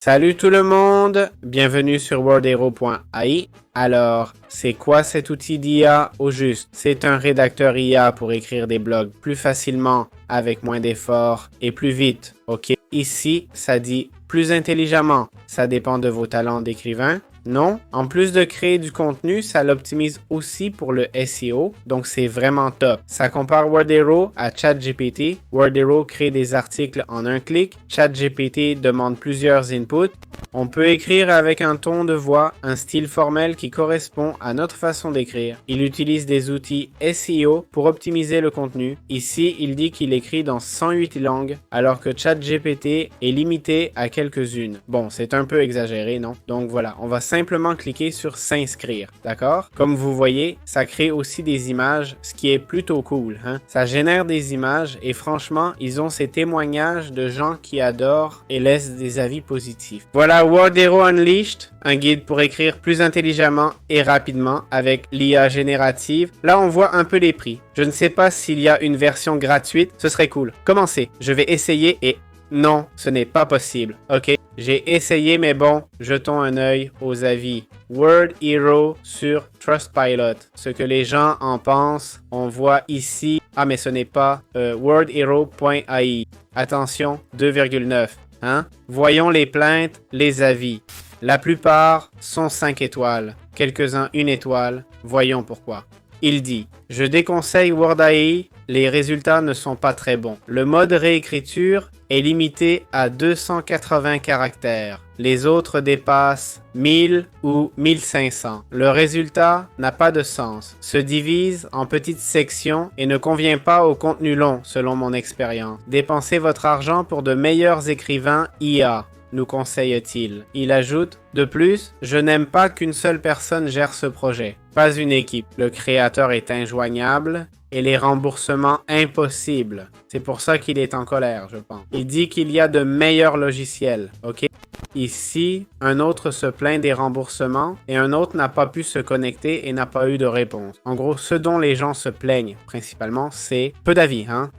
Salut tout le monde, bienvenue sur wordhero.ai. Alors, c'est quoi cet outil d'IA au juste? C'est un rédacteur IA pour écrire des blogs plus facilement, avec moins d'efforts et plus vite, ok? Ici, ça dit plus intelligemment. Ça dépend de vos talents d'écrivain. Non, en plus de créer du contenu, ça l'optimise aussi pour le SEO, donc c'est vraiment top. Ça compare Wordhero à ChatGPT. Wordhero crée des articles en un clic. ChatGPT demande plusieurs inputs. On peut écrire avec un ton de voix, un style formel qui correspond à notre façon d'écrire. Il utilise des outils SEO pour optimiser le contenu. Ici, il dit qu'il écrit dans 108 langues, alors que ChatGPT est limité à quelques-unes. Bon, c'est un peu exagéré, non? Donc voilà, on va simplement cliquer sur s'inscrire, d'accord? Comme vous voyez, ça crée aussi des images, ce qui est plutôt cool, hein? Ça génère des images et franchement, ils ont ces témoignages de gens qui adorent et laissent des avis positifs. Voilà Wordhero Unleashed, un guide pour écrire plus intelligemment et rapidement avec l'IA générative. Là, on voit un peu les prix. Je ne sais pas s'il y a une version gratuite, ce serait cool. Commencez, je vais essayer et non, ce n'est pas possible. Ok, j'ai essayé mais bon, jetons un œil aux avis. Wordhero sur Trustpilot. Ce que les gens en pensent, on voit ici. Ah mais ce n'est pas wordhero.ai. Attention, 2,9. Hein? Voyons les plaintes, les avis. La plupart sont 5 étoiles, quelques-uns 1 étoile. Voyons pourquoi. Il dit « Je déconseille Word.ai, les résultats ne sont pas très bons. Le mode réécriture est limité à 280 caractères. Les autres dépassent 1000 ou 1500. Le résultat n'a pas de sens, se divise en petites sections et ne convient pas au contenu long selon mon expérience. Dépensez votre argent pour de meilleurs écrivains IA. » nous conseille-t-il. Il ajoute « De plus, je n'aime pas qu'une seule personne gère ce projet. Pas une équipe. Le créateur est injoignable et les remboursements impossibles. C'est pour ça qu'il est en colère, je pense. Il dit qu'il y a de meilleurs logiciels, ok? Ici, un autre se plaint des remboursements et un autre n'a pas pu se connecter et n'a pas eu de réponse. En gros, ce dont les gens se plaignent principalement, c'est peu d'avis, hein?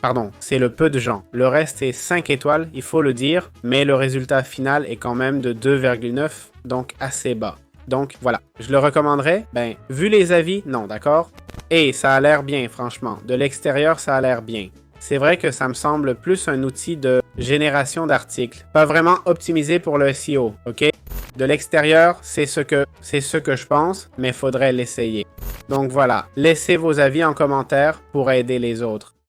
Pardon, c'est le peu de gens. Le reste est 5 étoiles, il faut le dire, mais le résultat final est quand même de 2,9, donc assez bas. Donc voilà, je le recommanderais? Ben, vu les avis, non, d'accord? Et ça a l'air bien, franchement. De l'extérieur, ça a l'air bien. C'est vrai que ça me semble plus un outil de génération d'articles, pas vraiment optimisé pour le SEO, ok? De l'extérieur, c'est ce que je pense, mais faudrait l'essayer. Donc voilà, laissez vos avis en commentaire pour aider les autres.